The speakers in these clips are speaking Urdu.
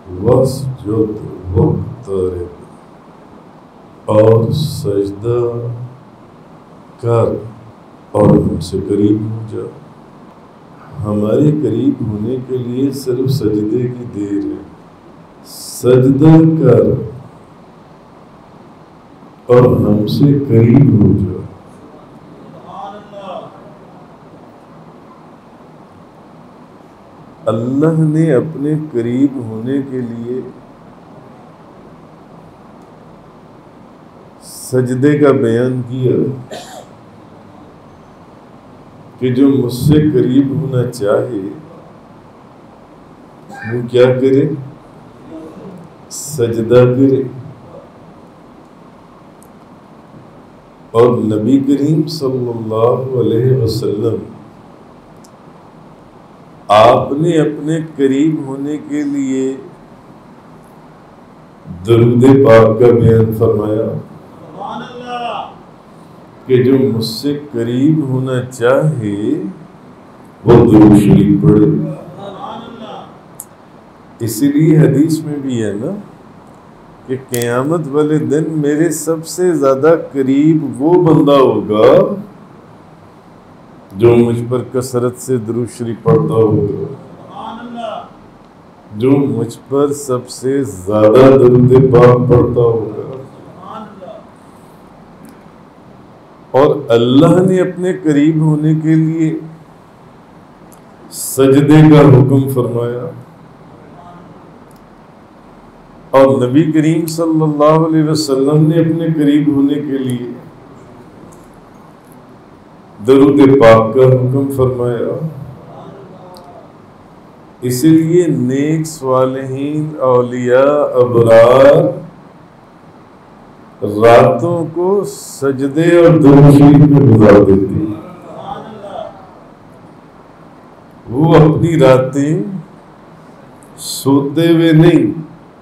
وَاسْجُدْ وَاقْتَرِب، اور سجدہ کر اور ہم سے قریب ہو جا۔ ہمارے قریب ہونے کے لیے صرف سجدے کی دیر ہے، سجدہ کر اور ہم سے قریب ہو جا۔ اللہ نے اپنے قریب ہونے کے لیے سجدے کا بیان کیا کہ جو مجھ سے قریب ہونا چاہے وہ کیا کرے؟ سجدہ کرے۔ اور نبی کریم صلی اللہ علیہ وسلم آپ نے اپنے قریب ہونے کے لیے درود پاک کا بیان فرمایا کہ جو مجھ سے قریب ہونا چاہے وہ درود شریف پڑھے۔ اسی لیے حدیث میں بھی ہے نا کہ قیامت والے دن میرے سب سے زیادہ قریب وہ بندہ ہوگا جو مجھ پر کثرت سے درود شریف پڑھتا ہوگا، جو مجھ پر سب سے زیادہ درود پاک پڑھتا ہوگا۔ اور اللہ نے اپنے قریب ہونے کے لیے سجدے کا حکم فرمایا، اور نبی کریم صلی اللہ علیہ وسلم نے اپنے قریب ہونے کے لیے درود پاک کا حکم فرمایا۔ اسی لیے نیک صالحین اولیاء ابرار راتوں کو سجدے اور درود شریف میں گزار دیتے ہیں۔ وہ اپنی راتیں سوتے ہوئے نہیں،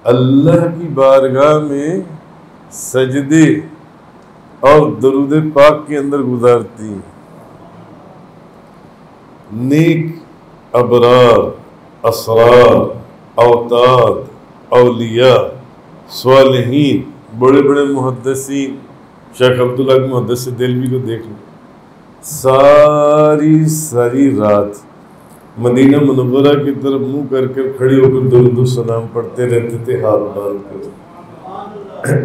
اللہ کی بارگاہ میں سجدے اور درود پاک کے اندر گزارتی ہیں۔ نیک ابرار، اسرار، اوتاد، اولیاء، صالحین، بڑے بڑے محدثین، شیخ عبداللہ محدث دہلوی کو دیکھ لیں، ساری رات مدینہ منورہ کی طرف منہ کر کر کھڑے ہو کر درود و سلام پڑھتے رہتے تھے ہاتھ باندھ کر،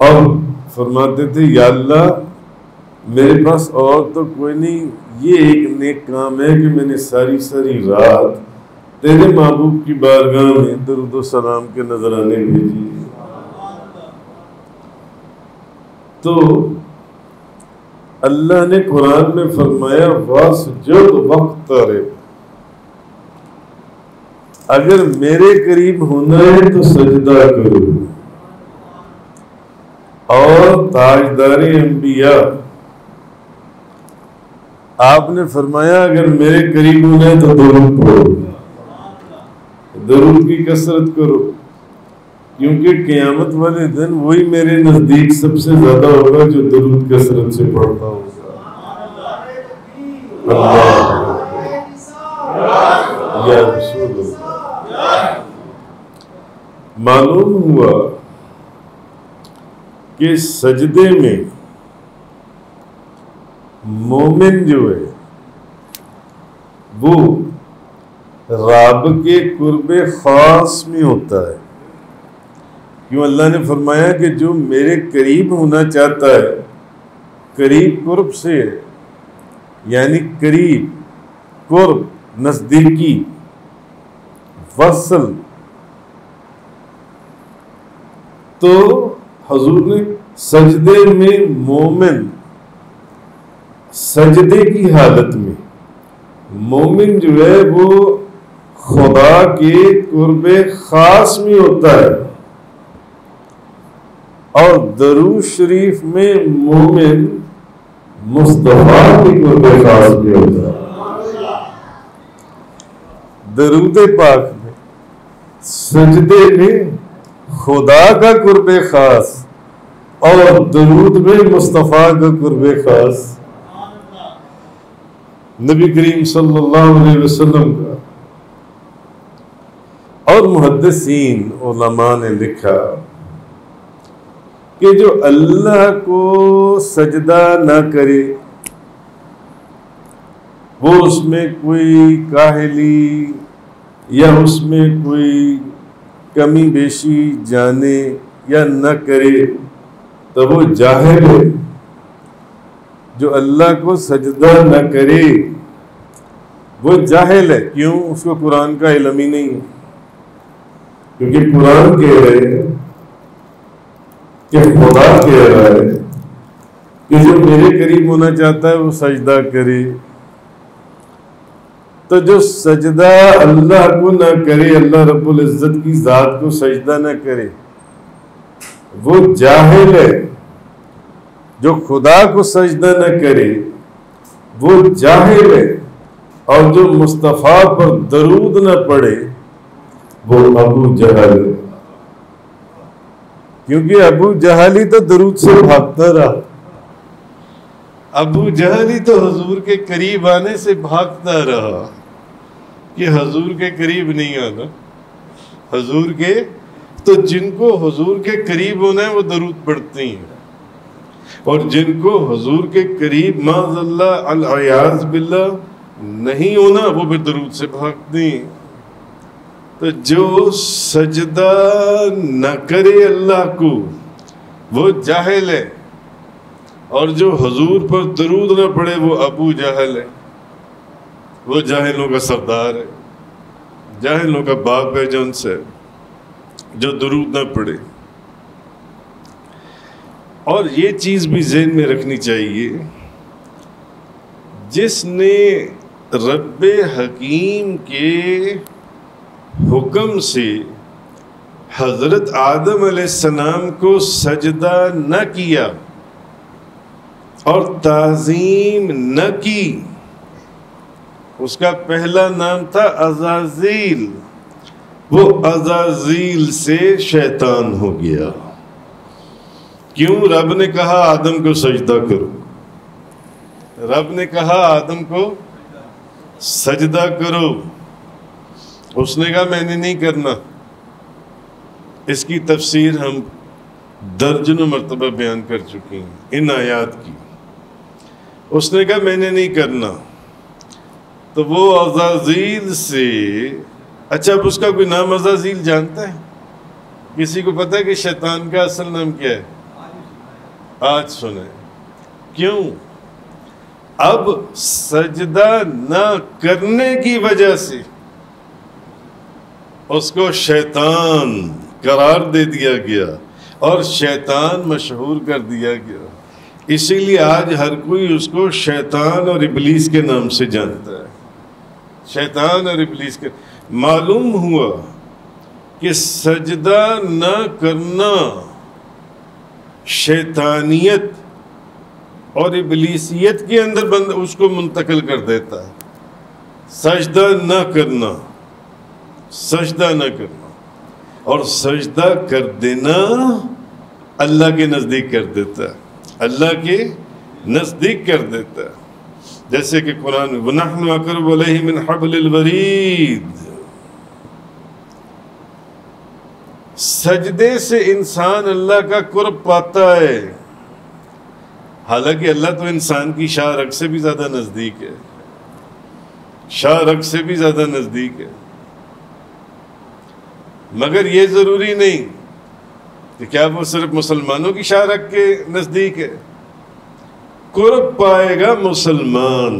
اور فرماتے تھے یا اللہ میرے پاس اور تو کوئی نہیں، یہ ایک نیک کام ہے کہ میں نے ساری رات تیرے محبوب کی بارگاہ میں درود و سلام کے نذرانے بھیجی۔ تو اللہ نے قرآن میں فرمایا وَاسْجُدْ وَاقْتَرِب، اگر میرے قریب ہونا ہے تو سجدہ کرو۔ اور تاجدار انبیاء آپ نے فرمایا اگر میرے قریب ہونا ہے تو درود پڑھو، درود کی کثرت کرو، کیونکہ قیامت والے دن وہی میرے نزدیک سب سے زیادہ ہوگا جو درود کثرت سے پڑھتا ہوگا۔ یا رسول اللہ، معلوم ہوا کہ سجدے میں مومن جو ہے وہ رب کے قرب خاص میں ہوتا ہے، کیوں اللہ نے فرمایا کہ جو میرے قریب ہونا چاہتا ہے، قریب قرب سے ہے، یعنی قریب، قرب، نزدیکی، وصل، تو حضور نے سجدے میں مومن سجدے کی حالت میں مومن جو ہے وہ خدا کے قرب خاص میں ہوتا ہے، اور درود شریف میں مومن مصطفیٰ کے قرب خاص میں ہوتا ہے۔ درود پاک میں، سجدے میں خدا کا قرب خاص، اور درود میں مصطفیٰ کا قرب خاص، نبی کریم صلی اللہ علیہ وسلم کا اور محدثین علماء نے لکھا کہ جو اللہ کو سجدہ نہ کرے وہ اس میں کوئی کاہلی یا اس میں کوئی کمی بیشی جانے یا نہ کرے تو وہ جاہل ہے. جو اللہ کو سجدہ نہ کرے وہ جاہل ہے. کیوں؟ اس کو قرآن کا علم ہی نہیں ہے. کیونکہ قرآن کہہ رہے ہیں کہ خدا کہہ رہا ہے کہ جو میرے قریب ہونا چاہتا ہے وہ سجدہ کرے. تو جو سجدہ اللہ کو نہ کرے، اللہ رب العزت کی ذات کو سجدہ نہ کرے، وہ جاہل ہے. جو خدا کو سجدہ نہ کرے وہ جاہل ہے. اور جو مصطفیٰ پر درود نہ پڑھے وہ ابو جہل ہے. کیونکہ ابو جہل ہی تو درود سے بھاگتا رہا. ابو جہل ہی تو حضور کے قریب آنے سے بھاگتا رہا کہ حضور کے قریب نہیں آنا. حضور کے تو جن کو حضور کے قریب ہونا ہے وہ درود پڑھتے ہیں، اور جن کو حضور کے قریب معاذ اللہ العیاذ باللہ نہیں ہونا وہ بھی درود سے بھاگتے ہیں. تو جو سجدہ نہ کرے اللہ کو وہ جاہل ہے، اور جو حضور پر درود نہ پڑھے وہ ابو جہل ہے. وہ جاہلوں کا سردار ہے، جاہلوں کا باپ ہے جن سے جو درود نہ پڑھے. اور یہ چیز بھی ذہن میں رکھنی چاہیے، جس نے رب حکیم کے حکم سے حضرت آدم علیہ السلام کو سجدہ نہ کیا اور تعظیم نہ کی، اس کا پہلا نام تھا عزازیل. وہ عزازیل سے شیطان ہو گیا. کیوں؟ رب نے کہا آدم کو سجدہ کرو، رب نے کہا آدم کو سجدہ کرو، اس نے کہا میں نے نہیں کرنا. اس کی تفسیر ہم درجنوں مرتبہ بیان کر چکے ہیں ان آیات کی. اس نے کہا میں نے نہیں کرنا. تو وہ عزازیل سے، اچھا اب اس کا کوئی نام عزازیل جانتا ہے؟ کسی کو پتہ ہے کہ شیطان کا اصل نام کیا ہے؟ آج سنیں. کیوں؟ اب سجدہ نہ کرنے کی وجہ سے اس کو شیطان قرار دے دیا گیا اور شیطان مشہور کر دیا گیا. اسی لیے آج ہر کوئی اس کو شیطان اور ابلیس کے نام سے جانتا ہے. شیطان اور ابلیس کے معلوم ہوا کہ سجدہ نہ کرنا شیطانیت اور ابلیسیت کے اندر بند اس کو منتقل کر دیتا ہے. سجدہ نہ کرنا، سجدہ نہ کرنا، اور سجدہ کر دینا اللہ کے نزدیک کر دیتا ہے، اللہ کے نزدیک کر دیتا ہے. جیسے کہ قرآن میں وَنَحْنُ أَقْرَبُ إِلَيْهِ مِنْ حَبْلِ الْوَرِيدِ. سجدے سے انسان اللہ کا قرب پاتا ہے. حالانکہ اللہ تو انسان کی شاہ رگ سے بھی زیادہ نزدیک ہے، شاہ رگ سے بھی زیادہ نزدیک ہے. مگر یہ ضروری نہیں کہ کیا وہ صرف مسلمانوں کی شاہ رگ کے نزدیک ہے. قرب پائے گا مسلمان،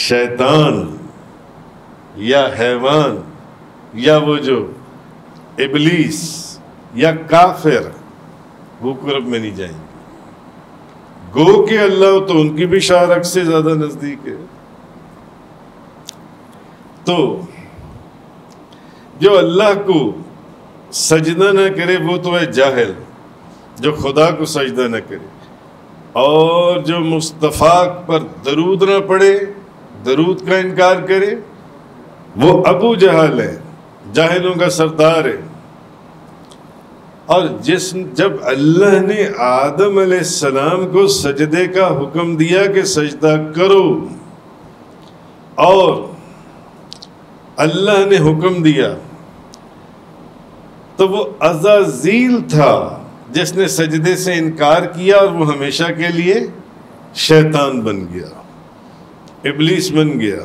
شیطان یا حیوان یا وہ جو ابلیس یا کافر وہ قرب میں نہیں جائیں گے. گو کہ اللہ تو ان کی بھی شاہ رگ سے زیادہ نزدیک ہے. تو جو اللہ کو سجدہ نہ کرے وہ تو ہے جاہل، جو خدا کو سجدہ نہ کرے. اور جو مصطفیٰ پر درود نہ پڑھے، درود کا انکار کرے، وہ ابو جہل ہے، جاہلوں کا سردار ہے. اور جب اللہ نے آدم علیہ السلام کو سجدے کا حکم دیا کہ سجدہ کرو، اور اللہ نے حکم دیا تو وہ عزازیل تھا جس نے سجدے سے انکار کیا، اور وہ ہمیشہ کے لیے شیطان بن گیا، ابلیس بن گیا۔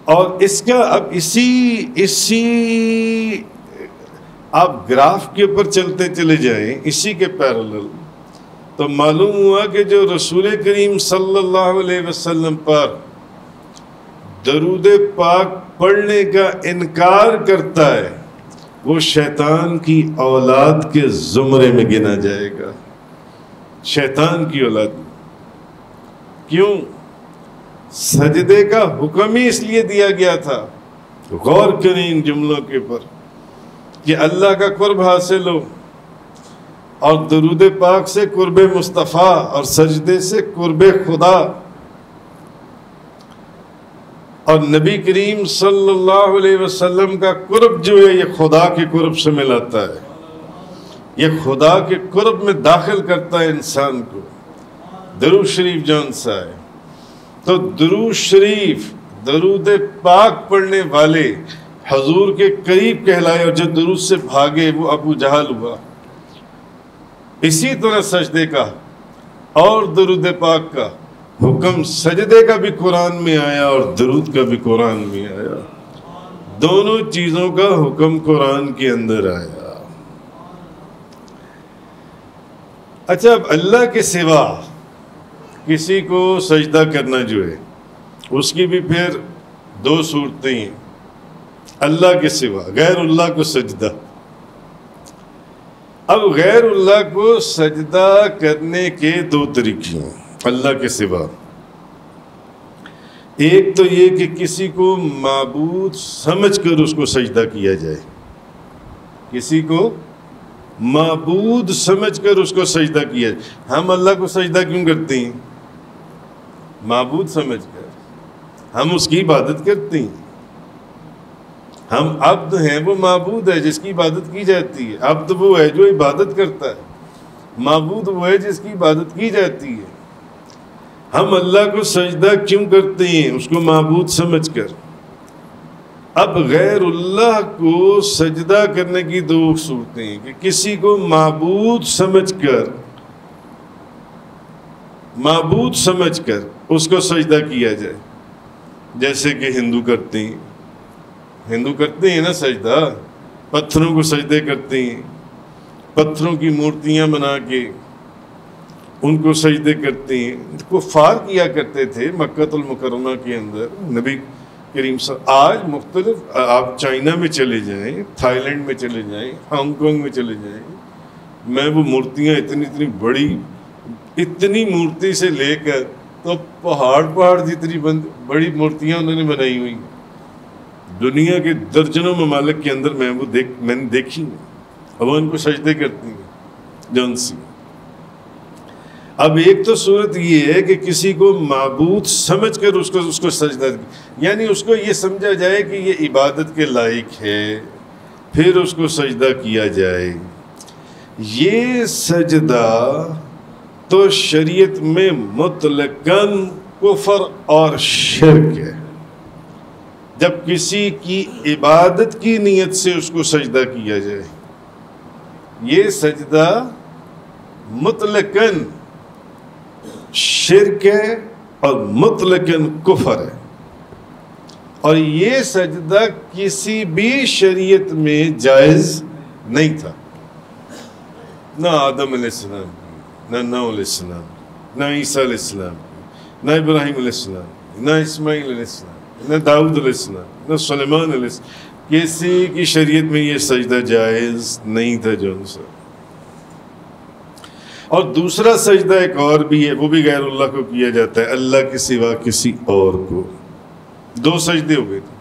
اور اس کا اب اسی آپ گراف کے اوپر چلتے چلے جائیں، اسی کے پیرالل، تو معلوم ہوا کہ جو رسول کریم صلی اللہ علیہ وسلم پر درود پاک پڑھنے کا انکار کرتا ہے وہ شیطان کی اولاد کے زمرے میں گنا جائے گا، شیطان کی اولاد۔ کیوں؟ سجدے کا حکم ہی اس لیے دیا گیا تھا، غور کریں ان جملوں کے اوپر، کہ اللہ کا قرب حاصل ہو، اور درود پاک سے قرب مصطفیٰ، اور سجدے سے قرب خدا۔ اور نبی کریم صلی اللہ علیہ وسلم کا قرب جو ہے یہ خدا کے قرب سے ملاتا ہے، یہ خدا کے قرب میں داخل کرتا ہے انسان کو۔ درود شریف جان سا ہے، تو درود شریف، درود پاک پڑھنے والے حضور کے قریب کہلائے، اور جو درود سے بھاگے وہ ابو جہل ہوا۔ اسی طرح سجدے کا اور درود پاک کا حکم، سجدے کا بھی قرآن میں آیا اور درود کا بھی قرآن میں آیا، دونوں چیزوں کا حکم قرآن کے اندر آیا۔ اچھا، اب اللہ کے سوا کسی کو سجدہ کرنا جو ہے اس کی بھی پھر دو صورتیں ہیں۔ اللہ کے سوا غیر اللہ کو سجدہ، اب غیر اللہ کو سجدہ کرنے کے دو طریقے ہیں اللہ کے سوا۔ ایک تو یہ کہ کسی کو معبود سمجھ کر اس کو سجدہ کیا جائے، کسی کو معبود سمجھ کر اس کو سجدہ کیا جائے۔ ہم اللہ کو سجدہ کیوں کرتے ہیں؟ معبود سمجھ کر ہم اس کی عبادت کرتے ہیں۔ ہم عبد ہیں، وہ معبود ہے جس کی عبادت کی جاتی ہے۔ عبد وہ ہے جو عبادت کرتا ہے، معبود وہ ہے جس کی عبادت کی جاتی ہے۔ ہم اللہ کو سجدہ کیوں کرتے ہیں؟ اس کو معبود سمجھ کر۔ اب غیر اللہ کو سجدہ کرنے کی دو صورتیں ہیں کہ کسی کو معبود سمجھ کر اس کو سجدہ کیا جائے، جیسے کہ ہندو کرتے ہیں نا سجدہ، پتھروں کو سجدے کرتے ہیں، پتھروں کی مورتیاں بنا کے ان کو سجدے کرتے ہیں۔ کفار کیا کرتے تھے مکہ المکرمہ کے اندر۔ نبی کریم آج مختلف، آپ چائنا میں چلے جائیں، تھائی لینڈ میں چلے جائیں، ہانگ کانگ میں چلے جائیں، میں وہ مورتیاں اتنی بڑی، اتنی مورتی سے لے کر تو پہاڑ جتنی بڑی مورتیاں انہوں نے بنائی ہوئی ہیں۔ دنیا کے درجنوں ممالک کے اندر میں نے دیکھی ہیں، اور وہ ان کو سجدے کرتی ہیں جون سی۔ اب ایک تو صورت یہ ہے کہ کسی کو معبود سمجھ کر اس کو سجدہ، یعنی اس کو یہ سمجھا جائے کہ یہ عبادت کے لائق ہے، پھر اس کو سجدہ کیا جائے۔ یہ سجدہ تو شریعت میں مطلقاً کفر اور شرک ہے۔ جب کسی کی عبادت کی نیت سے اس کو سجدہ کیا جائے، یہ سجدہ مطلقاً شرک ہے اور مطلقاً کفر ہے، اور یہ سجدہ کسی بھی شریعت میں جائز نہیں تھا، نہ آدم علیہ السلام کی، نہ نوح علیہ السلام کی، نہ عیسیٰ علیہ السلام کی، نہ ابراہیم علیہ السلام کی، نہ اسماعیل علیہ السلام، نہ داؤد علیہ السلام، نہ سلیمان علیہ السلام، کسی کی شریعت میں یہ سجدہ جائز نہیں تھا جون سا۔ اور دوسرا سجدہ ایک اور بھی ہے، وہ بھی غیر اللہ کو کیا جاتا ہے، اللہ کے سوا کسی اور کو۔ دو سجدے ہو گئے تھے۔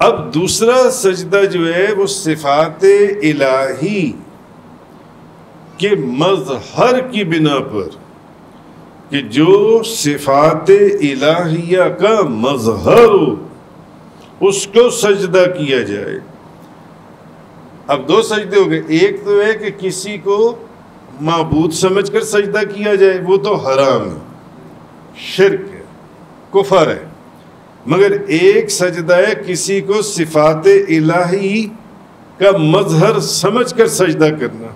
اب دوسرا سجدہ جو ہے وہ صفات الہی کے مظہر کی بنا پر، کہ جو صفات الہیہ کا مظہر ہو اس کو سجدہ کیا جائے۔ اب دو سجدے ہو گئے، ایک تو ہے کہ کسی کو معبود سمجھ کر سجدہ کیا جائے، وہ تو حرام ہے، شرک ہے، کفر ہے۔ مگر ایک سجدہ ہے کسی کو صفات الہی کا مظہر سمجھ کر سجدہ کرنا،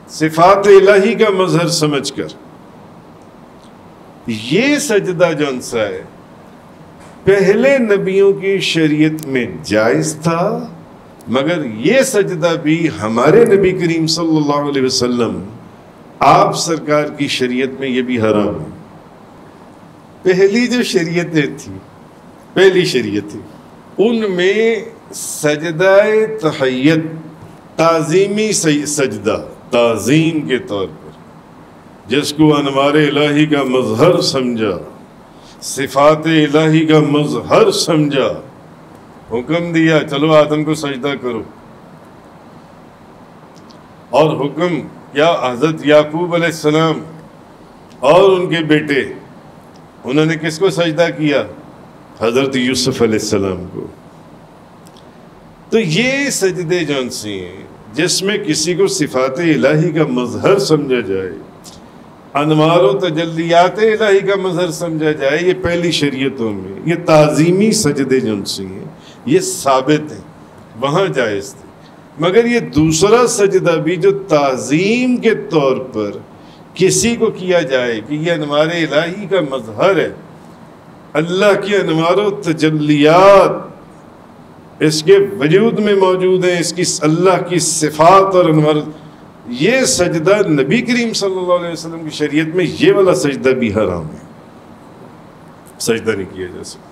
صفات الہی کا مظہر سمجھ کر. یہ سجدہ جون سا ہے پہلے نبیوں کی شریعت میں جائز تھا، مگر یہ سجدہ بھی ہمارے نبی کریم صلی اللہ علیہ وسلم آپ سرکار کی شریعت میں یہ بھی حرام ہے. پہلی جو شریعتیں تھیں، پہلی شریعتیں، ان میں سجدہ تحیت تعظیمی سجدہ، تعظیم کے طور پر، جس کو انوار الہی کا مظہر سمجھا، صفات الہی کا مظہر سمجھا، حکم دیا چلو آدم کو سجدہ کرو. اور حکم کیا حضرت یعقوب علیہ السلام اور ان کے بیٹے، انہوں نے کس کو سجدہ کیا؟ حضرت یوسف علیہ السلام کو. تو یہ سجدے جون سی ہیں جس میں کسی کو صفات الہی کا مظہر سمجھا جائے، انوار و تجلیات الہی کا مظہر سمجھا جائے، یہ پہلی شریعتوں میں یہ تعظیمی سجدے جون سی ہیں یہ ثابت ہیں، وہاں جائز تھے. مگر یہ دوسرا سجدہ بھی جو تعظیم کے طور پر کسی کو کیا جائے کہ یہ انوار الہی کا مظہر ہے، اللہ کی انوار و تجلیات اس کے وجود میں موجود ہیں، اس کی اللہ کی صفات اور انوار، یہ سجدہ نبی کریم صلی اللہ علیہ وسلم کی شریعت میں یہ والا سجدہ بھی حرام ہے، سجدہ نہیں کیا جا سکتا.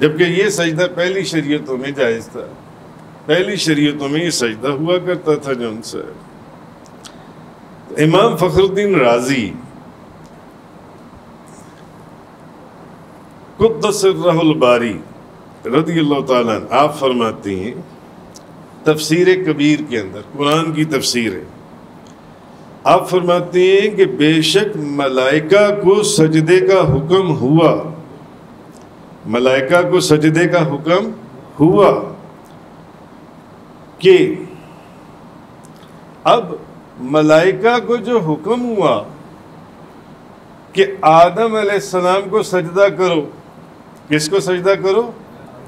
جبکہ یہ سجدہ پہلی شریعتوں میں جائز تھا، پہلی شریعتوں میں یہ سجدہ ہوا کرتا تھا. جون سے امام فخر الدین رازی قدس سرہ الباری رضی اللہ تعالیٰ عنہ، آپ فرماتے ہیں تفسیر کبیر کے اندر، قرآن کی تفسیر ہے، آپ فرماتے ہیں کہ بے شک ملائکہ کو سجدے کا حکم ہوا، ملائکہ کو سجدے کا حکم ہوا کہ اب ملائکہ کو جو حکم ہوا کہ آدم علیہ السلام کو سجدہ کرو، کس کو سجدہ کرو؟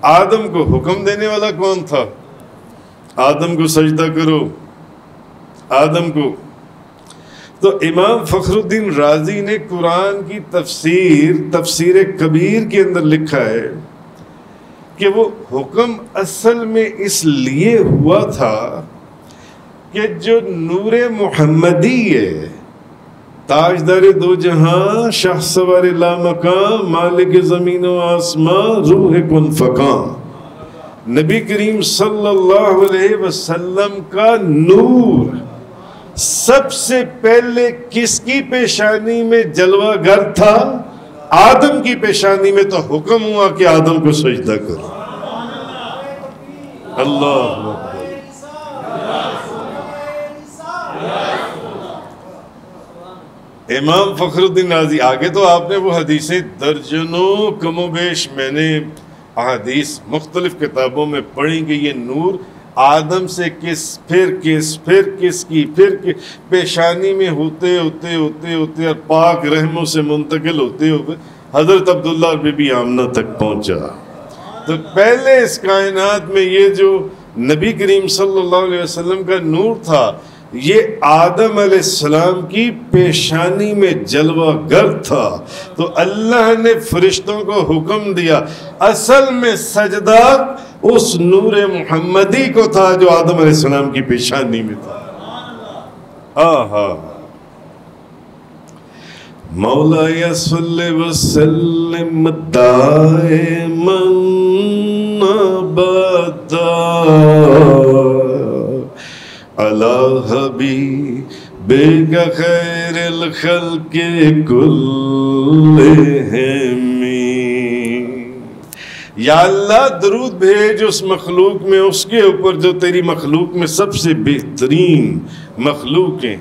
آدم کو. حکم دینے والا کون تھا؟ آدم کو سجدہ کرو، آدم کو. تو امام فخر الدین رازی نے قرآن کی تفسیر کبیر کے اندر لکھا ہے کہ وہ حکم اصل میں اس لیے ہوا تھا کہ جو نور محمدی ہے، تاجدار دو جہاں، شاہ سوار لامکان، مالک زمین و آسمان، روح کن فکان، نبی کریم صلی اللہ علیہ وسلم کا نور سب سے پہلے کس کی پیشانی میں جلوہ گر تھا؟ آدم کی پیشانی میں. تو حکم ہوا کہ آدم کو سجدہ کرو. اللہ اکبر. امام فخر الدین رازی، آگے تو آپ نے وہ حدیثیں درجنوں کم و بیش میں نے احادیث مختلف کتابوں میں پڑھی کہ یہ نور آدم سے پھر کس کی پیشانی میں ہوتے اور پاک رحموں سے منتقل ہوتے حضرت عبداللہ بی بی آمنہ تک پہنچا. تو پہلے اس کائنات میں یہ جو نبی کریم صلی اللہ علیہ وسلم کا نور تھا، یہ آدم علیہ السلام کی پیشانی میں جلوہ گر تھا. تو اللہ نے فرشتوں کو حکم دیا، اصل میں سجدہ اس نور محمدی کو تھا جو آدم علیہ السلام کی پیشانی میں تھا. آہا. مولا صلی وسلم دائما ابدا علی حبیبک خیر الخلق کلہم. یا اللہ درود بھیج اس مخلوق میں اس کے اوپر جو تیری مخلوق میں سب سے بہترین مخلوق ہیں.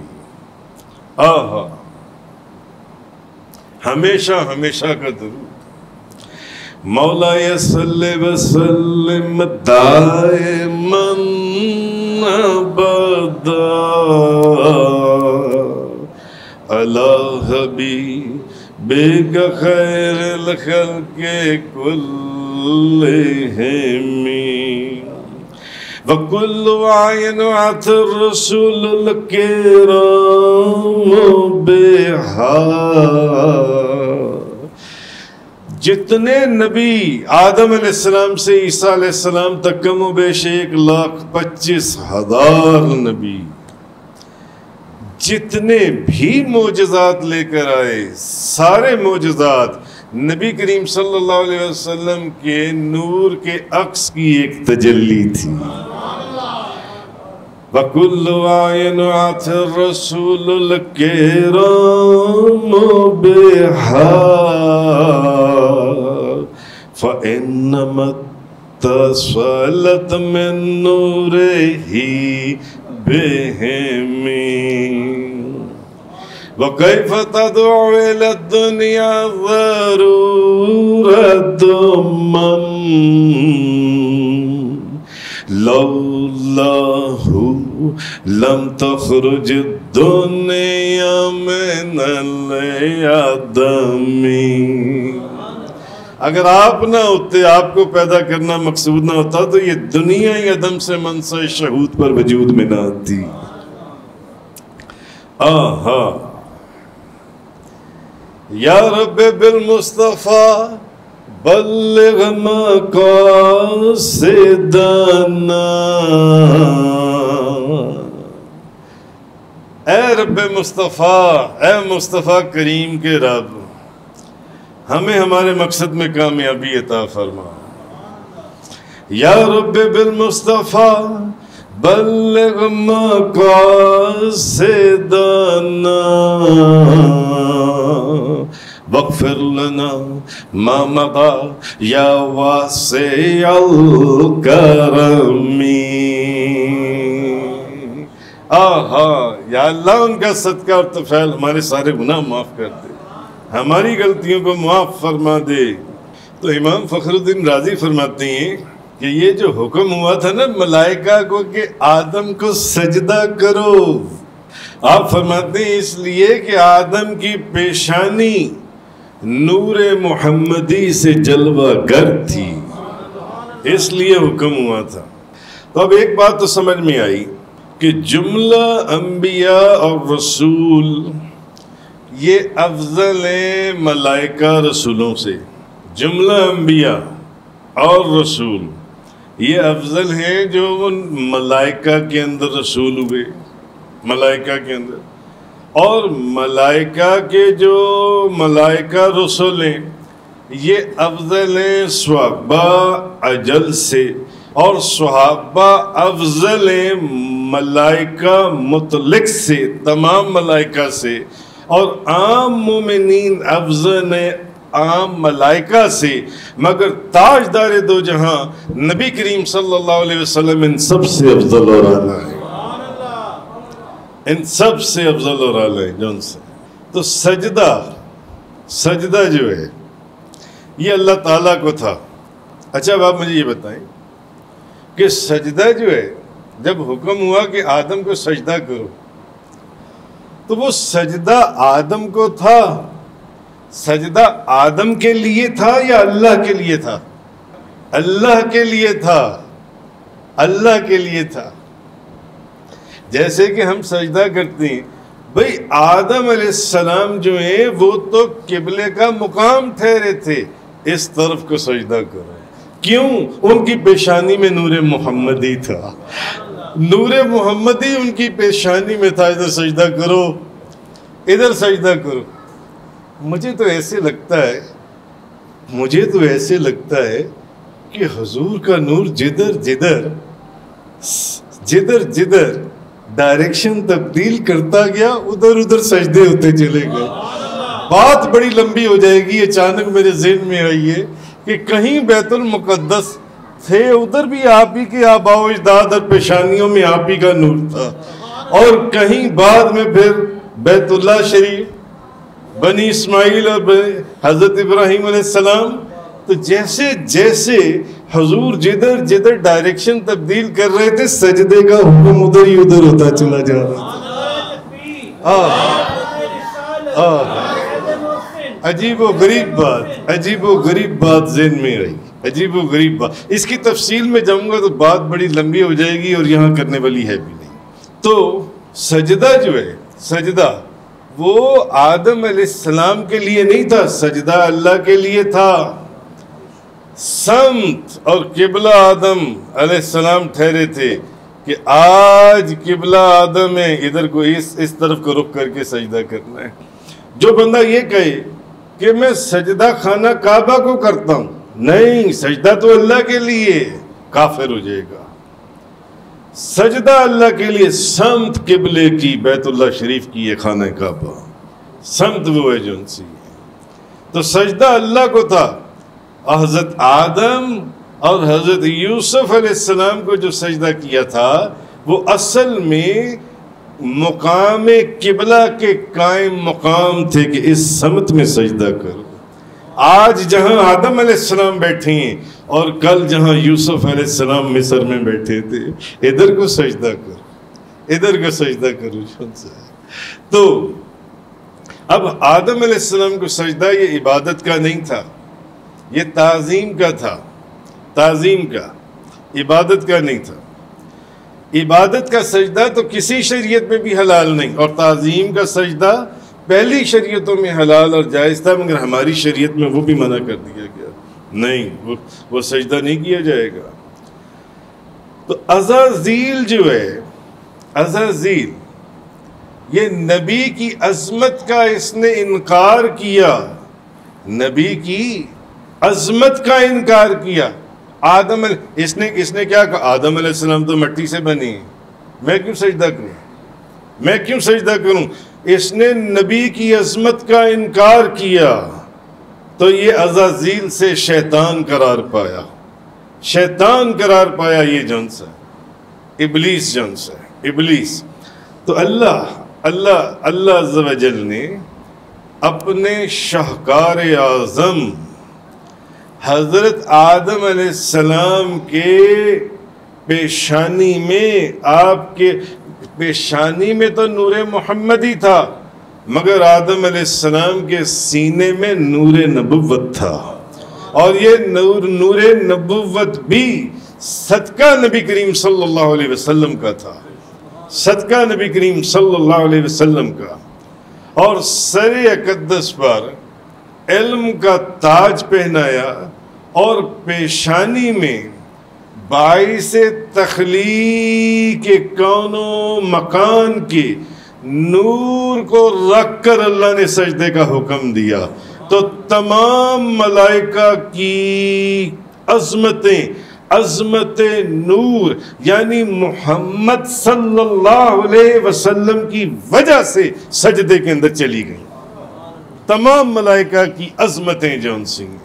آہا. ہمیشہ کا درود. مولا صلی وسلم دائما ابدا علی حبیبک خیر الخلق کلہم وکل عین عطا الرسول الکرام بہا. جتنے نبی آدم علیہ السلام سے عیسیٰ علیہ السلام تک کم و بیش 1,25,000 نبی جتنے بھی معجزات لے کر آئے، سارے معجزات نبی کریم صلی اللہ علیہ وسلم کے نور کے عکس کی ایک تجلی تھی. وَكُلُّ عَيْنٍ عَطَى الرَّسُولُ الْكِرَامُ بِهَا فَإِنَّمَا اتصلت مِن نُورِهِ بِهِمْ وَكَيْفَ تَدْعُو إِلَى الدُّنْيَا ضَرُورَةٌ مَّن لَوْلَاهُ لَمْ تَخْرُجِ الدُّنْيَا مِنَ الْعَدَمِ. اگر آپ نہ ہوتے، آپ کو پیدا کرنا مقصود نہ ہوتا، تو یہ دنیا ہی عدم سے منصع شہود پر وجود میں نہ آتی. آہا یا رب بالمصطفیٰ بلغ مقاصدنا. اے رب مصطفیٰ، اے مصطفیٰ کریم کے رب، ہمیں ہمارے مقصد میں کامیابی عطا فرما. یا رب بالمصطفیٰ بلغ مقاصدنا واغفر لنا ما مضى یا واسع الکرم. آہا یا اللہ، ان کا صدقہ اور طفیل ہمارے سارے گناہ معاف کر دے، ہماری غلطیوں کو معاف فرما دے. تو امام فخر الدین رازی فرماتے ہیں کہ یہ جو حکم ہوا تھا نا ملائکہ کو کہ آدم کو سجدہ کرو، آپ فرماتے ہیں اس لیے کہ آدم کی پیشانی نور محمدی سے جلوہ گر تھی، اس لیے حکم ہوا تھا. تو اب ایک بات تو سمجھ میں آئی کہ جملہ انبیاء اور رسول یہ افضل ہیں ملائکہ رسولوں سے. جملہ انبیاء اور رسول یہ افضل ہیں جو ملائکہ کے اندر رسول ہوئے، ملائکہ کے اندر. اور ملائکہ کے جو ملائکہ رسول ہیں یہ افضل ہیں صحابہ اجل سے، اور صحابہ افضل ہیں ملائکہ مطلق سے، تمام ملائکہ سے. اور عام مومنین افضل ہیں عام ملائکہ سے، مگر تاجدار دو جہاں نبی کریم صلی اللہ علیہ وسلم ان سب سے افضل اور اعلیٰ ہے، ان سب سے افضل اور اعلیٰ ہے جون سے. تو سجدہ جو ہے یہ اللہ تعالیٰ کو تھا. اچھا اب آپ مجھے یہ بتائیں کہ سجدہ جو ہے جب حکم ہوا کہ آدم کو سجدہ کرو، تو وہ سجدہ آدم کو تھا، سجدہ آدم کے لیے تھا یا اللہ کے لیے تھا؟ اللہ کے لیے تھا، اللہ کے لیے تھا. جیسے کہ ہم سجدہ کرتے ہیں، بھئی آدم علیہ السلام جو ہیں وہ تو قبلے کا مقام ٹھہرے تھے، اس طرف کو سجدہ کرو. کیوں؟ ان کی پیشانی میں نور محمدی تھا، نور محمدی ان کی پیشانی میں تھا. ادھر سجدہ کرو، ادھر سجدہ کرو. مجھے تو ایسے لگتا ہے کہ حضور کا نور جدھر ڈائریکشن تبدیل کرتا گیا ادھر سجدے ہوتے چلے گئے. بات بڑی لمبی ہو جائے گی، اچانک میرے ذہن میں آئی ہے کہ کہیں بیت المقدس تھے، ادھر بھی آپ ہی کے آباء و اجداد اور پیشانیوں میں آپ ہی کا نور تھا، اور کہیں بعد میں پھر بیت اللہ شریف، بنی اسماعیل اور حضرت ابراہیم علیہ السلام. تو جیسے جیسے حضور جدھر ڈائریکشن تبدیل کر رہے تھے، سجدے کا حکم ادھر ہی ادھر ہوتا چلا جا رہا تھا. عجیب و غریب بات ذہن میں آئی، عجیب و غریب بات. اس کی تفصیل میں جاؤں گا تو بات بڑی لمبی ہو جائے گی اور یہاں کرنے والی ہے بھی نہیں. تو سجدہ جو ہے، سجدہ وہ آدم علیہ السلام کے لیے نہیں تھا، سجدہ اللہ کے لیے تھا. سمت اور قبلہ آدم علیہ السلام ٹھہرے تھے کہ آج قبلہ آدم ہے، ادھر کو اس طرف کو رخ کر کے سجدہ کرنا ہے. جو بندہ یہ کہے کہ میں سجدہ خانہ کعبہ کو کرتا ہوں، نہیں، سجدہ تو اللہ کے لیے، کافر ہو جائے گا. سجدہ اللہ کے لیے، سمت قبلے کی، بیت اللہ شریف کی ہے خانہ کعبہ، سمت وہ ہے جو ان سی ہے. تو سجدہ اللہ کو تھا. حضرت آدم اور حضرت یوسف علیہ السلام کو جو سجدہ کیا تھا وہ اصل میں مقام قبلہ کے قائم مقام تھے کہ اس سمت میں سجدہ کرو. آج جہاں آدم علیہ السلام بیٹھے ہیں اور کل جہاں یوسف علیہ السلام مصر میں بیٹھے تھے، ادھر کو سجدہ کرو، ادھر کو سجدہ کرو. تو اب آدم علیہ السلام کو سجدہ یہ عبادت کا نہیں تھا، یہ تعظیم کا تھا، تعظیم کا، عبادت کا نہیں تھا. عبادت کا سجدہ تو کسی شریعت میں بھی حلال نہیں، اور تعظیم کا سجدہ پہلی شریعتوں میں حلال اور جائز تھا، مگر ہماری شریعت میں وہ بھی منع کر دیا گیا، نہیں، وہ سجدہ نہیں کیا جائے گا. تو عزازیل جو ہے، عزازیل یہ نبی کی عظمت کا اس نے انکار کیا، نبی کی عظمت کا انکار کیا. آدم اس نے کیا کہا؟ آدم علیہ السلام تو مٹی سے بنے ہیں، میں کیوں سجدہ کروں، میں کیوں سجدہ کروں؟ اس نے نبی کی عظمت کا انکار کیا تو یہ عزازیل سے شیطان قرار پایا، شیطان قرار پایا. یہ جون سا ابلیس، جون سا ابلیس. تو اللہ عز و جل نے اپنے شاہکار اعظم حضرت آدم علیہ السلام کے پیشانی میں، آپ کے پیشانی میں تو نور محمد ہی تھا، مگر آدم علیہ السلام کے سینے میں نور نبوت تھا. اور یہ نور نبوت بھی صدقہ نبی کریم صلی اللہ علیہ وسلم کا تھا، صدقہ نبی کریم صلی اللہ علیہ وسلم کا. اور سر اقدس پر علم کا تاج پہنایا اور پیشانی میں باعث تخلیق کون و مکان کے نور کو رکھ کر اللہ نے سجدے کا حکم دیا. تو تمام ملائکہ کی عظمت نور یعنی محمد صلی اللہ علیہ وسلم کی وجہ سے سجدے کے اندر چلی گئی. تمام ملائکہ کی عظمتیں جون سنگھ،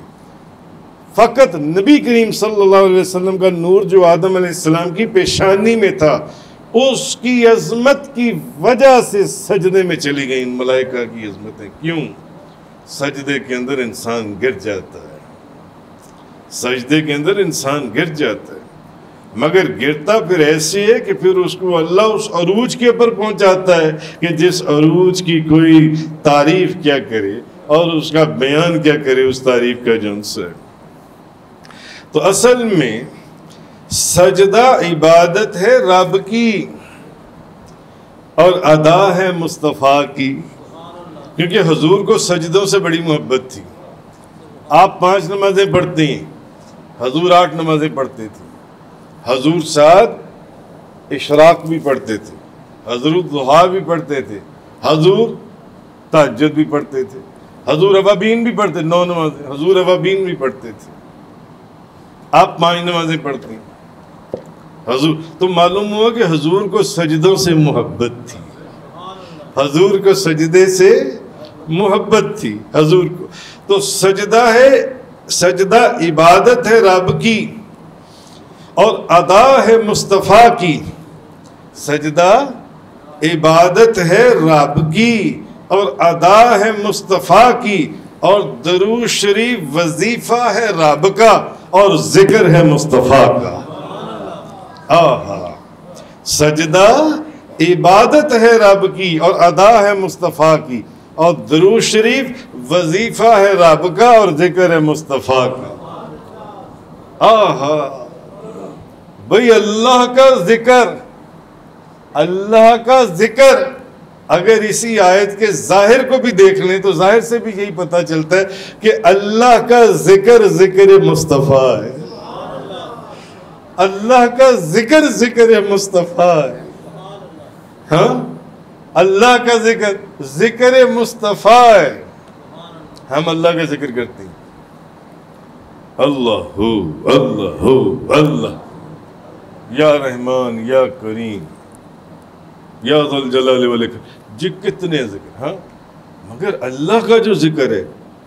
فقط نبی کریم صلی اللہ علیہ وسلم کا نور جو آدم علیہ السلام کی پیشانی میں تھا، اس کی عظمت کی وجہ سے سجدے میں چلی گئی ملائکہ کی عظمتیں. کیوں؟ سجدے کے اندر انسان گر جاتا ہے، سجدے کے اندر انسان گر جاتا ہے، مگر گرتا پھر ایسے ہے کہ پھر اس کو اللہ اس عروج کے اوپر پہنچاتا ہے کہ جس عروج کی کوئی تعریف کیا کرے اور اس کا بیان کیا کرے اس تعریف کا جن سے. تو اصل میں سجدہ عبادت ہے رب کی اور ادا ہے مصطفیٰ کی، کیونکہ حضور کو سجدوں سے بڑی محبت تھی. آپ 5 نمازیں پڑھتے ہیں، حضور 8 نمازیں پڑھتے تھے. حضور ساتھ اشراق بھی پڑھتے تھے، حضور ضحیٰ بھی پڑھتے تھے، حضور تہجد بھی پڑھتے تھے، حضور اوابین بھی پڑھتے، 9 نمازیں حضور اوابین بھی پڑھتے تھے. آپ 5 نمازیں پڑھتے ہیں حضور. تو معلوم ہوا کہ حضور کو سجدوں سے محبت تھی، حضور کو سجدے سے محبت تھی حضور کو. تو سجدہ عبادت ہے رب کی اور ادا ہے مصطفیٰ کی. سجدہ عبادت ہے رب کی اور ادا ہے مصطفیٰ کی، اور درود شریف وظیفہ ہے رب کا اور ذکر ہے مصطفیٰ کا. سجدہ عبادت ہے رب کی اور ادا ہے مصطفیٰ کی، اور درود شریف وظیفہ ہے رب کا اور ذکر ہے مصطفیٰ کا. آہا بھئی اللہ کا ذکر، اللہ کا ذکر اگر اسی آیت کے ظاہر کو بھی دیکھ لیں تو ظاہر سے بھی یہی پتہ چلتا ہے کہ اللہ کا ذکر ذکر مصطفیٰ ہے. اللہ کا ذکر ذکر مصطفیٰ ہے. ہاں اللہ کا ذکر ذکر مصطفیٰ ہے. ہم اللہ کا ذکر کرتے ہیں، اللہ ہو اللہ ہو اللہ، یا رحمان یا کریم یا ذو الجلال والاکرام، جی کتنے ذکر. ہاں مگر اللہ کا جو ذکر ہے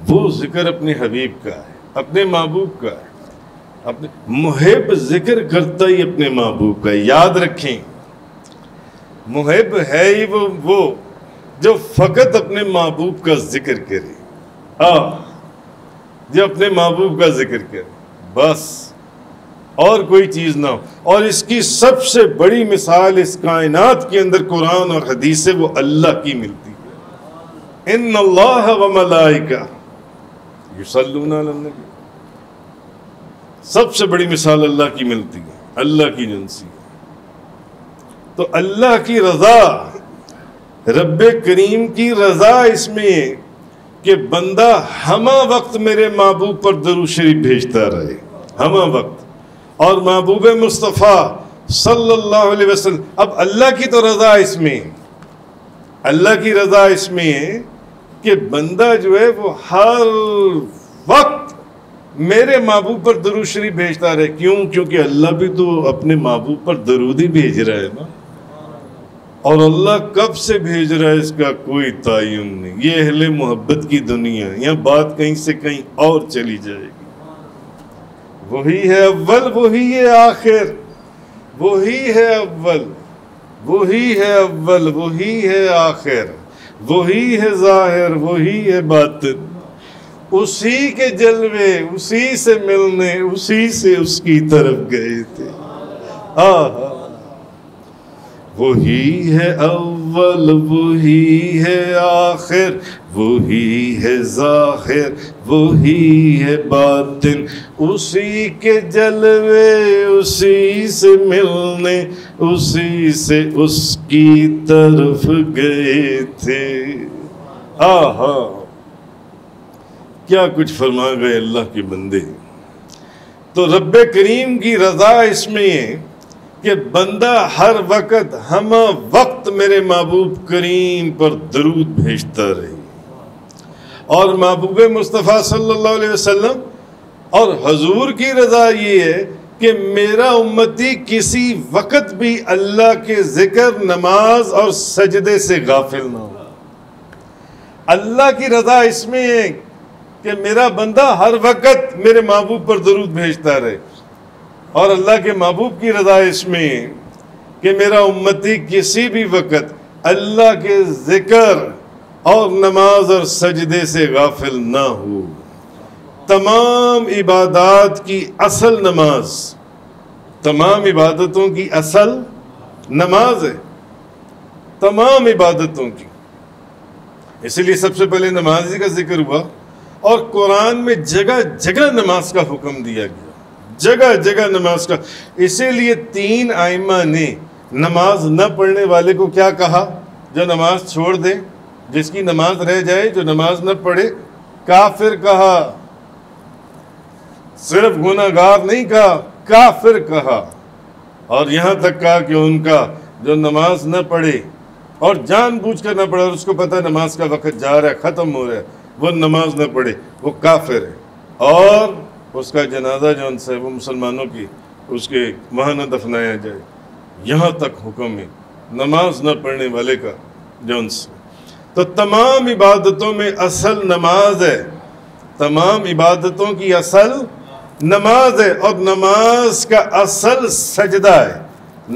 وہ ذکر اپنے حبیب کا ہے، اپنے محبوب کا ہے. اپنے محب ذکر کرتا ہی اپنے محبوب کا. یاد رکھیں محب ہے ہی وہ جو فقط اپنے محبوب کا ذکر کرے. جو اپنے محبوب کا ذکر کرے بس، اور کوئی چیز نہ ہو. اور اس کی سب سے بڑی مثال اس کائنات کے اندر قرآن اور حدیث سے وہ اللہ کی ملتی ہے. ان اللہ و ملائکہ یصلون علی النبی. سب سے بڑی مثال اللہ کی ملتی ہے، اللہ کی جنسی. تو اللہ کی رضا، رب کریم کی رضا اس میں ہے کہ بندہ ہمہ وقت میرے محبوب پر درود شریف بھیجتا رہے، ہمہ وقت. اور محبوب مصطفیٰ صلی اللہ علیہ وسلم. اب اللہ کی تو رضا اس میں ہے، اللہ کی رضا اس میں ہے کہ بندہ جو ہے وہ ہر وقت میرے محبوب پر درود شریف بھیجتا رہے. کیوں؟ کیونکہ اللہ بھی تو اپنے محبوب پر درود ہی بھیج رہا ہے نا. اور اللہ کب سے بھیج رہا ہے اس کا کوئی تعین نہیں. یہ اہل محبت کی دنیا ہے، یہاں بات کہیں سے کہیں اور چلی جائے گی. وہی ہے اول، وہی ہے آخر، وہی ہے اول، وہی ہے اول، وہی ہے آخر، وہی ہے ظاہر، وہی ہے باطن. اسی کے جلوے، اسی سے ملنے، اسی سے اس کی طرف گئے تھے. وہی ہے اول، وہی ہے آخر، وہی ہے ظاہر، وہی ہے باطن. اسی کے جلوے، اسی سے ملنے، اسی سے اس کی طرف گئے تھے. کیا کچھ فرما گئے اللہ کے بندے. تو رب کریم کی رضا اس میں ہے کہ بندہ ہر وقت ہمہ وقت میرے محبوب کریم پر درود بھیجتا رہے. اور محبوب مصطفیٰ صلی اللہ علیہ وسلم اور حضور کی رضا یہ ہے کہ میرا امتی کسی وقت بھی اللہ کے ذکر، نماز اور سجدے سے غافل نہ ہو. اللہ کی رضا اس میں ہے کہ میرا بندہ ہر وقت میرے محبوب پر درود بھیجتا رہے. اور اللہ کے محبوب کی رضا اس میں ہے کہ میرا امتی کسی بھی وقت اللہ کے ذکر اور نماز اور سجدے سے غافل نہ ہو. تمام عبادات کی اصل نماز، تمام عبادتوں کی اصل نماز ہے، تمام عبادتوں کی. اس لیے سب سے پہلے نماز کا ذکر ہوا. اور قرآن میں جگہ جگہ نماز کا حکم دیا گیا، جگہ جگہ نماز کا. اسی لیے 3 ائمہ نے نماز نہ پڑھنے والے کو کیا کہا؟ جو نماز چھوڑ دے، جس کی نماز رہ جائے، جو نماز نہ پڑھے، کافر کہا. صرف گناہگار نہیں کہا، کافر کہا. اور یہاں تک کہا کہ ان کا جو نماز نہ پڑھے اور جان بوجھ کر نہ پڑھے اور اس کو پتہ نماز کا وقت جا رہا ہے، ختم ہو رہا ہے، وہ نماز نہ پڑھے، وہ کافر ہے. اور اس کا جنازہ جو ان سے وہ مسلمانوں کی اس کے وہاں نہ دفنایا جائے. یہاں تک حکم ہے نماز نہ پڑھنے والے کا جو ان سے. تو تمام عبادتوں میں اصل نماز ہے، تمام عبادتوں کی اصل نماز ہے. اور نماز کا اصل سجدہ ہے،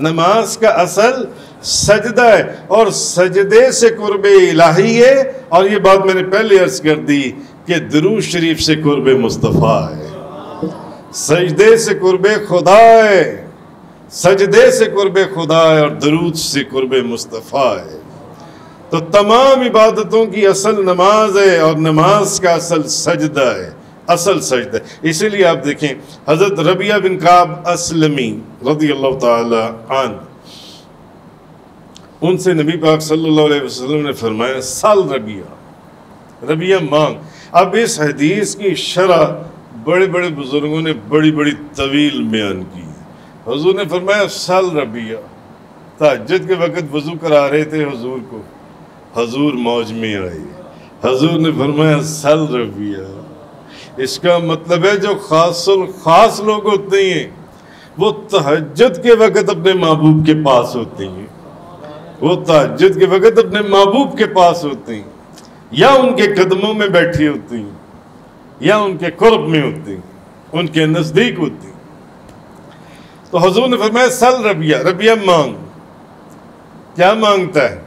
نماز کا اصل سجدہ ہے. اور سجدے سے قرب الہی ہے. اور یہ بات میں نے پہلے عرض کر دی کہ درود شریف سے قرب مصطفیٰ ہے، سجدے سے قرب خدا ہے، سجدے سے قرب خدا ہے، اور درود سے قرب مصطفیٰ ہے. تو تمام عبادتوں کی اصل نماز ہے، اور نماز کا اصل سجدہ ہے، اصل سجدہ ہے۔ اسی لیے آپ دیکھیں حضرت ربیعہ بن کعب اسلمی رضی اللہ تعالی عنہ، ان سے نبی پاک صلی اللہ علیہ وسلم نے فرمایا سال ربیعہ مانگ۔ اب اس حدیث کی شرح بڑے بڑے بزرگوں نے بڑی بڑی طویل بیان کی ہے۔ حضور نے فرمایا سال ربیعہ، تہجد کے وقت وضو کرا رہے تھے حضور کو، حضور موج میں آئے، حضور نے فرمایا سال ربیعہ۔ اس کا مطلب ہے جو خاص لوگ ہوتے ہیں وہ تہجد کے وقت اپنے محبوب کے پاس ہوتے ہیں، وہ تہجد کے وقت اپنے محبوب کے پاس ہوتے ہیں، یا ان کے قدموں میں بیٹھی ہوتی ہیں، یا ان کے قرب میں ہوتی ہیں، ان کے نزدیک ہوتی ہیں۔ تو حضور نے فرمایا سل ربیعہ مانگ۔ کیا مانگتا ہے؟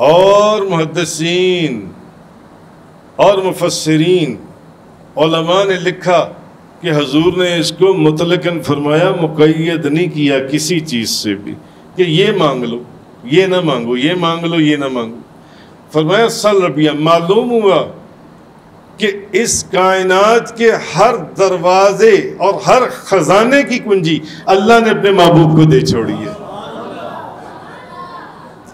اور محدثین اور مفسرین علماء نے لکھا کہ حضور نے اس کو مطلقاً فرمایا، مقید نہیں کیا کسی چیز سے بھی کہ یہ مانگ لو، یہ نہ مانگو، یہ مانگ لو، یہ نہ مانگو۔ فرمایا سل ربیعہ۔ معلوم ہوا کہ اس کائنات کے ہر دروازے اور ہر خزانے کی کنجی اللہ نے اپنے محبوب کو دے چھوڑی ہے،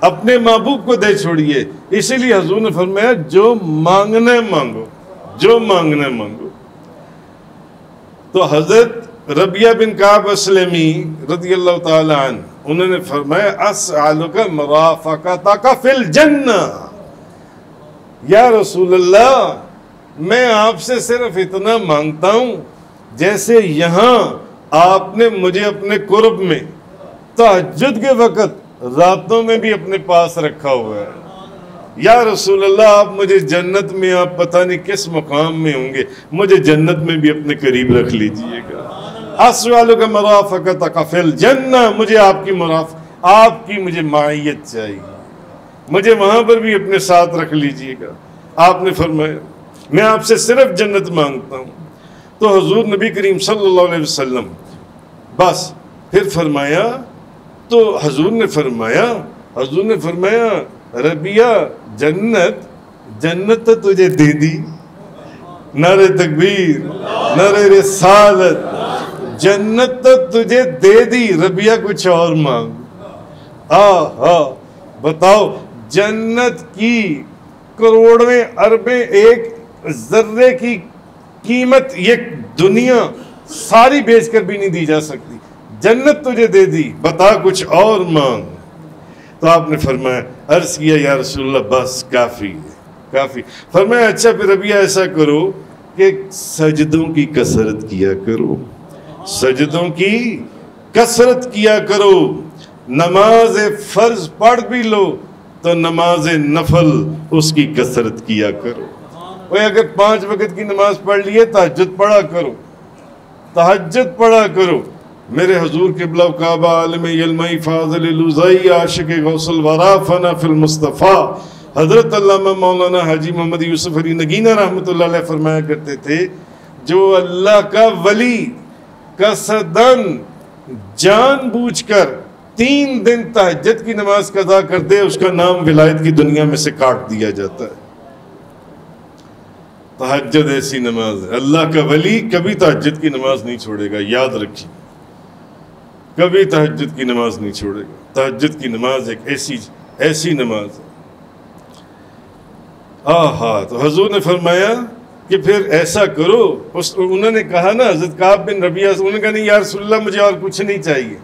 اپنے محبوب کو دے چھوڑی ہے۔ اسی لیے حضور نے فرمایا جو مانگنا مانگو، جو مانگنا مانگو۔ تو حضرت ربیعہ بن کعب اسلمی رضی اللہ تعالی عنہ انہوں نے فرمایا اسألک مرافقتک فی الجنہ، یا رسول اللہ میں آپ سے صرف اتنا مانگتا ہوں جیسے یہاں آپ نے مجھے اپنے قرب میں تہجد کے وقت راتوں میں بھی اپنے پاس رکھا ہوا ہے، یا رسول اللہ آپ مجھے جنت میں، آپ پتہ نہیں کس مقام میں ہوں گے، مجھے جنت میں بھی اپنے قریب رکھ لیجئے گا۔ اسألک مرافقتک فی الجنہ، مجھے آپ کی مجھے معیت چاہیے، مجھے وہاں پر بھی اپنے ساتھ رکھ لیجئے گا۔ آپ نے فرمایا میں آپ سے صرف جنت مانگتا ہوں۔ تو حضور نبی کریم صلی اللہ علیہ وسلم بس پھر فرمایا، تو حضور نے فرمایا ربیعہ جنت تو تجھے دے دی، نعرہ تکبیر، نعرہ رسالت، جنت تو تجھے دے دی، ربیعہ کچھ اور مانگ۔ بتاؤ جنت کی کروڑویں اربیں ایک ذرے کی قیمت یہ دنیا ساری بیچ کر بھی نہیں دی جا سکتی، جنت تجھے دے دی، بتا کچھ اور مانگ۔ تو آپ نے فرمایا، عرض کیا یا رسول اللہ بس کافی ہے، کافی۔ فرمایا اچھا پھر ربیعہ ایسا کرو کہ سجدوں کی کثرت کیا کرو، سجدوں کی کثرت کیا کرو، نماز فرض پڑھ بھی لو تو نماز نفل اس کی کثرت کیا کرو۔ اگر 5 وقت کی نماز پڑھ لیے تہجد پڑھا کرو، تہجد پڑھا کرو۔ میرے حضور قبلہ کعبہ عالم علمائی فاضل لوزائی عاشق غوث الورا فنا فی المصطفیٰ حضرت علامہ مولانا حاجی محمد یوسف علی نگینہ رحمۃ اللہ علیہ فرمایا کرتے تھے، جو اللہ کا ولی قصداً جان بوجھ کر 3 دن تہجد کی نماز قضا کر دے، اس کا نام ولایت کی دنیا میں سے کاٹ دیا جاتا ہے۔ تہجد ایسی نماز ہے، اللہ کا ولی کبھی تہجد کی نماز نہیں چھوڑے گا، یاد رکھیے، کبھی تہجد کی نماز نہیں چھوڑے گا۔ تہجد کی نماز ایک ایسی نماز ہے۔ تو حضور نے فرمایا کہ پھر ایسا کرو، انہوں نے کہا نا حضرت کعب بن ربیعہ، انہوں نے کہا نہیں یا رسول اللہ مجھے اور کچھ نہیں چاہیے۔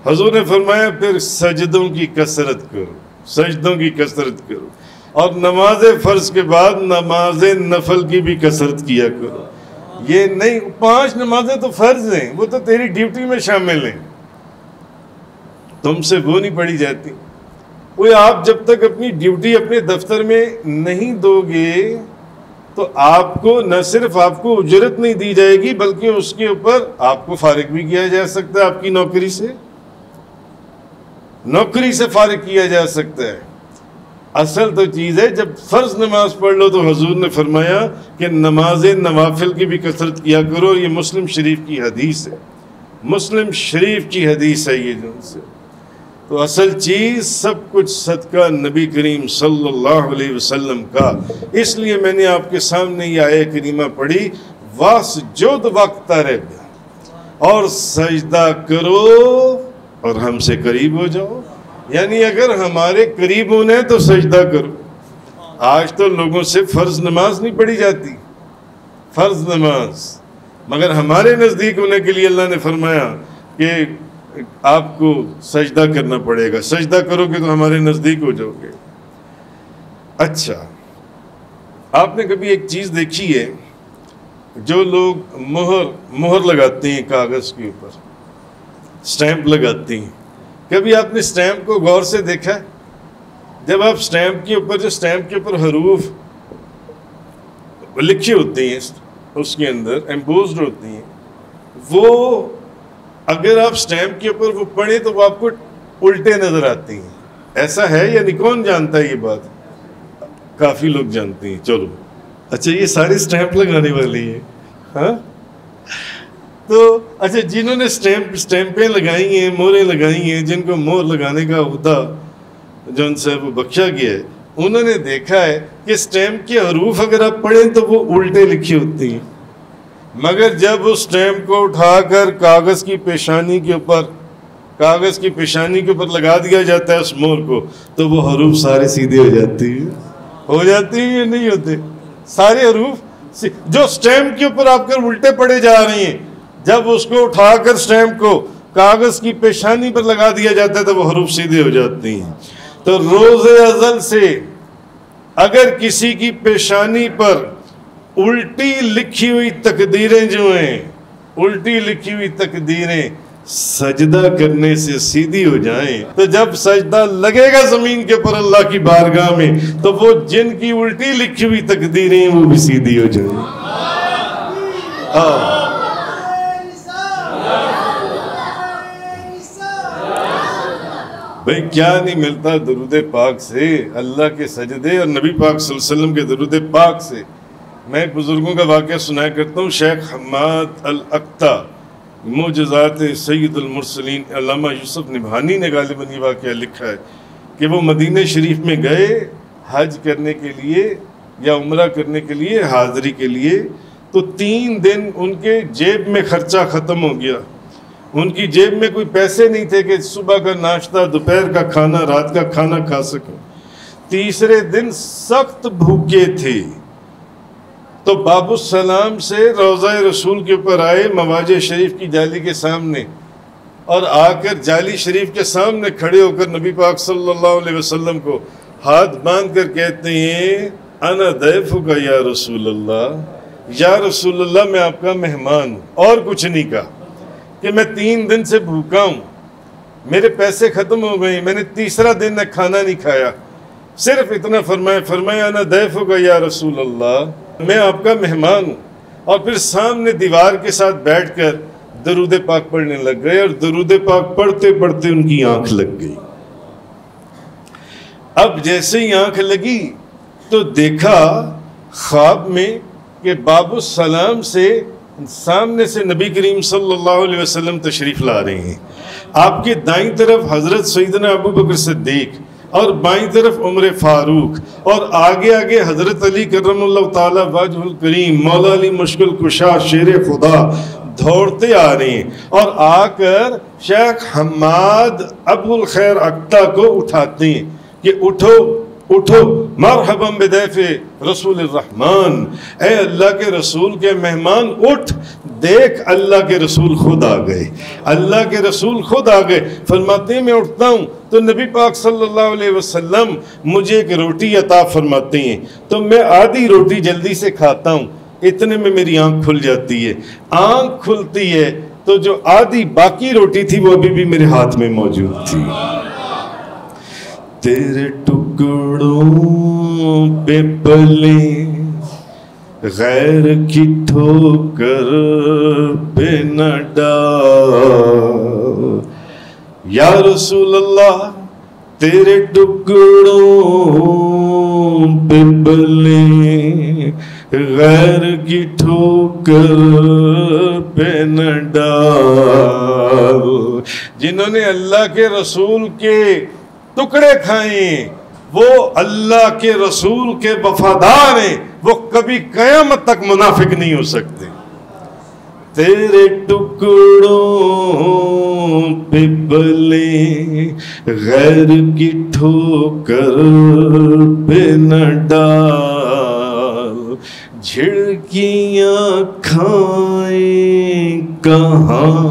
حضور نے فرمایا پھر سجدوں کی کثرت کرو، سجدوں کی کثرت کرو، اور نماز فرض کے بعد نماز نفل کی بھی کثرت کیا کرو۔ یہ نہیں 5 نمازیں تو فرض ہیں، وہ تو تیری ڈیوٹی میں شامل ہیں، تم سے وہ نہیں پڑھی جاتی۔ وہ آپ جب تک اپنی ڈیوٹی اپنے دفتر میں نہیں دو گے تو آپ کو نہ صرف آپ کو اجرت نہیں دی جائے گی بلکہ اس کے اوپر آپ کو فارغ بھی کیا جا سکتا ہے، آپ کی نوکری سے فارغ کیا جا سکتا ہے۔ اصل تو چیز ہے جب فرض نماز پڑھ لو تو حضور نے فرمایا کہ نماز نوافل کی بھی کثرت کیا کرو۔ یہ مسلم شریف کی حدیث ہے، مسلم شریف کی حدیث ہے یہ جو سے۔ تو اصل چیز سب کچھ صدقہ نبی کریم صلی اللہ علیہ وسلم کا. اس لیے میں نے آپ کے سامنے یہ آیت کریمہ پڑھی واسجد واقترب، اور سجدہ کرو اور ہم سے قریب ہو جاؤ. یعنی اگر ہمارے قریب ہونا ہے تو سجدہ کرو. آج تو لوگوں سے فرض نماز نہیں پڑھی جاتی، فرض نماز، مگر ہمارے نزدیک ہونے کے لیے اللہ نے فرمایا کہ آپ کو سجدہ کرنا پڑے گا. سجدہ کرو گے تو ہمارے نزدیک ہو جاؤ گے. اچھا، آپ نے کبھی ایک چیز دیکھی ہے، جو لوگ مہر لگاتے ہیں کاغذ کے اوپر، سٹیمپ لگاتے ہیں، کبھی آپ نے سٹیمپ کو غور سے دیکھا ہے؟ جب آپ سٹیمپ کے اوپر، جو سٹیمپ کے اوپر حروف لکھے ہوتے ہیں اس کے اندر ایمبوزڈ ہوتی ہیں، وہ اگر آپ سٹیمپ کے اوپر وہ پڑھیں تو وہ آپ کو الٹے نظر آتی ہیں. ایسا ہے یا نہیں؟ کون جانتا ہے یہ بات؟ کافی لوگ جانتے ہیں. چلو اچھا، یہ ساری سٹیمپ لگانے والی ہے. ہاں، تو اچھا، جنہوں نے سٹیمپیں لگائی ہیں، مہریں لگائی ہیں، جن کو مہر لگانے کا عہدہ جو ان سے وہ بخشا گیا ہے، انہوں نے دیکھا ہے کہ سٹیمپ کے حروف اگر آپ پڑھیں تو وہ الٹے لکھی ہوتی ہیں، مگر جب اس سٹیمپ کو اٹھا کر کاغذ کی پیشانی کے اوپر لگا دیا جاتا ہے اس مہر کو، تو وہ حروف سارے سیدھے ہو جاتی ہیں یا نہیں ہوتے؟ سارے حروف جو سٹیمپ کے اوپر آپ کر الٹے پڑے جا رہے ہیں، جب اس کو اٹھا کر سٹیمپ کو کاغذ کی پیشانی پر لگا دیا جاتا ہے تو وہ حروف سیدھے ہو جاتی ہیں. تو روز ازل سے اگر کسی کی پیشانی پر الٹی لکھی ہوئی تقدیریں جو ہیں، الٹی لکھی ہوئی تقدیریں سجدہ کرنے سے سیدھی ہو جائیں، تو جب سجدہ لگے گا زمین کے پر اللہ کی بارگاہ میں، تو وہ جن کی الٹی لکھی ہوئی تقدیریں وہ بھی سیدھی ہو جائیں. بھئی کیا نہیں ملتا درود پاک سے، اللہ کے سجدے اور نبی پاک صلی اللہ علیہ وسلم کے درود پاک سے. میں بزرگوں کا واقعہ سنایا کرتا ہوں. شیخ حماد الاقطع معجزات سید المرسلین، علامہ یوسف نبھانی نے غالباً یہ واقعہ لکھا ہے کہ وہ مدینہ شریف میں گئے حج کرنے کے لیے یا عمرہ کرنے کے لیے، حاضری کے لیے. تو 3 دن ان کے جیب میں خرچہ ختم ہو گیا. ان کی جیب میں کوئی پیسے نہیں تھے کہ صبح کا ناشتہ، دوپہر کا کھانا، رات کا کھانا کھا سکیں. تیسرے دن سخت بھوکے تھے. تو باب السلام سے روضہ رسول کے اوپر آئے، مواج شریف کی جالی کے سامنے، اور آ کر جالی شریف کے سامنے کھڑے ہو کر نبی پاک صلی اللہ علیہ وسلم کو ہاتھ باندھ کر کہتے ہیں انا ضیفک یا رسول اللہ، یا رسول اللہ میں آپ کا مہمان ہوں. اور کچھ نہیں کہا کہ میں 3 دن سے بھوکا ہوں، میرے پیسے ختم ہو گئے، میں نے تیسرا دن نہ کھانا نہیں کھایا، صرف اتنا فرمایا انا ضیفک یا رسول اللہ، میں آپ کا مہمان ہوں. اور پھر سامنے دیوار کے ساتھ بیٹھ کر درود پاک پڑھنے لگ گئے، اور درود پاک پڑھتے پڑھتے ان کی آنکھ لگ گئی. اب جیسے ہی آنکھ لگی تو دیکھا خواب میں کہ باب السلام سے سامنے سے نبی کریم صلی اللہ علیہ وسلم تشریف لا رہے ہیں. آپ کے دائیں طرف حضرت سیدنا ابو بکر صدیق، اور بائیں طرف عمر فاروق، اور آگے آگے حضرت علی کرم اللہ تعالی وجہ الکریم، مولا علی مشکل کشا شیر خدا دوڑتے آ رہے ہیں، اور آ کر شیخ حماد ابو الخیر اقطع کو اٹھاتے ہیں کہ اٹھو اٹھو، مرحبا بضیف رسول الرحمن، اے اللہ کے رسول کے مہمان اٹھ. دیکھ اللہ کے رسول خود آ گئے، اللہ کے رسول خود آ گئے. فرماتے ہیں میں اٹھتا ہوں تو نبی پاک صلی اللہ علیہ وسلم مجھے ایک روٹی عطا فرماتے ہیں، تو میں آدھی روٹی جلدی سے کھاتا ہوں، اتنے میں میری آنکھ کھل جاتی ہے. آنکھ کھلتی ہے تو جو آدھی باقی روٹی تھی وہ ابھی بھی میرے ہاتھ میں موجود تھی. تیرے ٹکڑوں پہ پلے غیر کی ٹھوکر پہ نہ ڈال، یا رسول اللہ تیرے ٹکڑوں ببلے غیر کی ٹھوکر پہ نہ ڈال. جنہوں نے اللہ کے رسول کے ٹکڑے کھائیں وہ اللہ کے رسول کے وفادار ہیں، وہ کبھی قیامت تک منافق نہیں ہو سکتے. تیرے ٹکڑوں پہ بلے غیر کی ٹھوکر پہ نہ ڈال. جھڑکیاں کھائیں کہاں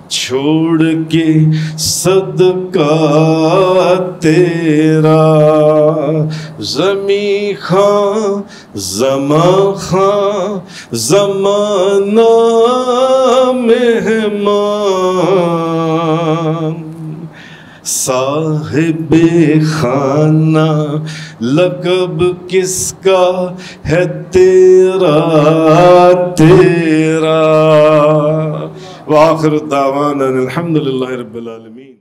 چھوڑ کے صدقہ تیرا. زمیں خاں زمان خاں زمانہ مہمان. صاحب خانہ لقب کس کا ہے تیرا تیرا. وآخر دعوانا الحمدللہ رب العالمین.